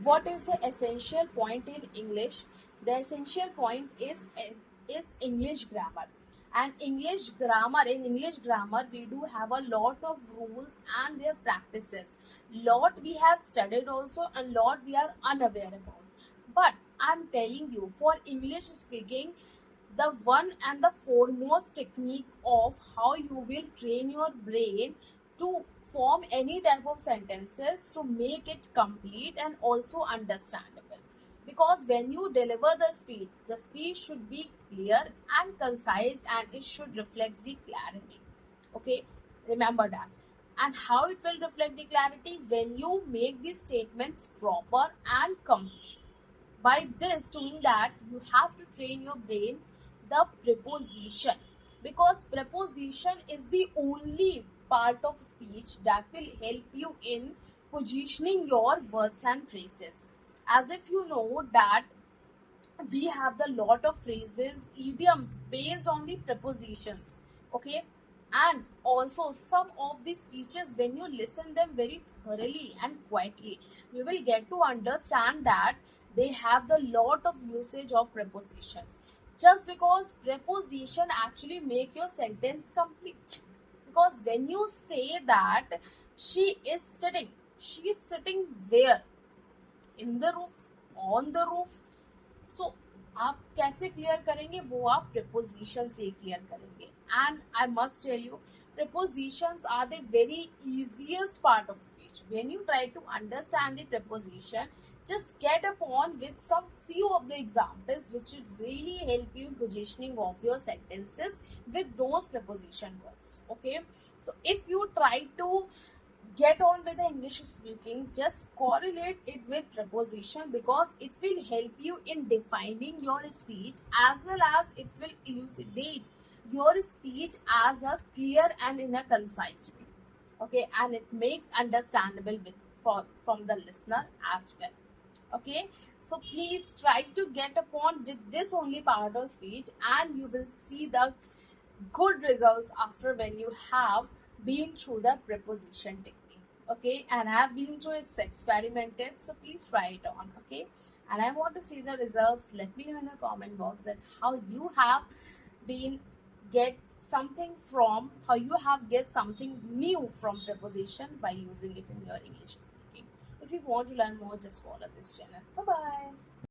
What is the essential point in English? The essential point is English grammar. And in English grammar, we do have a lot of rules and their practices. Lot we have studied also, and lot we are unaware about. But I'm telling you, for English speaking, the one and the foremost technique of how you will train your brain to form any type of sentences to make it complete and also understandable, because when you deliver the speech should be clear and concise, and it should reflect the clarity. Okay, remember that. And how it will reflect the clarity? When you make the statements proper and complete. By this doing that, you have to train your brain the preposition, because preposition is the only part of speech that will help you in positioning your words and phrases. As if you know that we have the lot of phrases, idioms based on the prepositions. Okay, and also some of the speeches, when you listen them very thoroughly and quietly, you will get to understand that they have the lot of usage of prepositions, just because preposition actually make your sentence complete. Because when you say that she is sitting where? In the roof, on the roof. सो आप कैसे clear करेंगे? वो आप preposition से clear करेंगे. And I must tell you, prepositions are the very easiest part of speech. When you try to understand the preposition, just get upon with some few of the examples which would really help you in positioning of your sentences with those preposition words. Okay, so if you try to get on with the English speaking, just correlate it with preposition, because it will help you in defining your speech, as well as it will elucidate your speech as a clear and in a concise way. Okay, and it makes understandable from the listener as well. Okay, so please try to get upon with this only part of speech, and you will see the good results after when you have been through the preposition technique. Okay, and I have been through it's experimented, so please try it on. Okay, and I want to see the results. Let me know in the comment box that how you have been get something from, how you have get something new from preposition by using it in your English speaking. If you want to learn more, just follow this channel. Bye bye.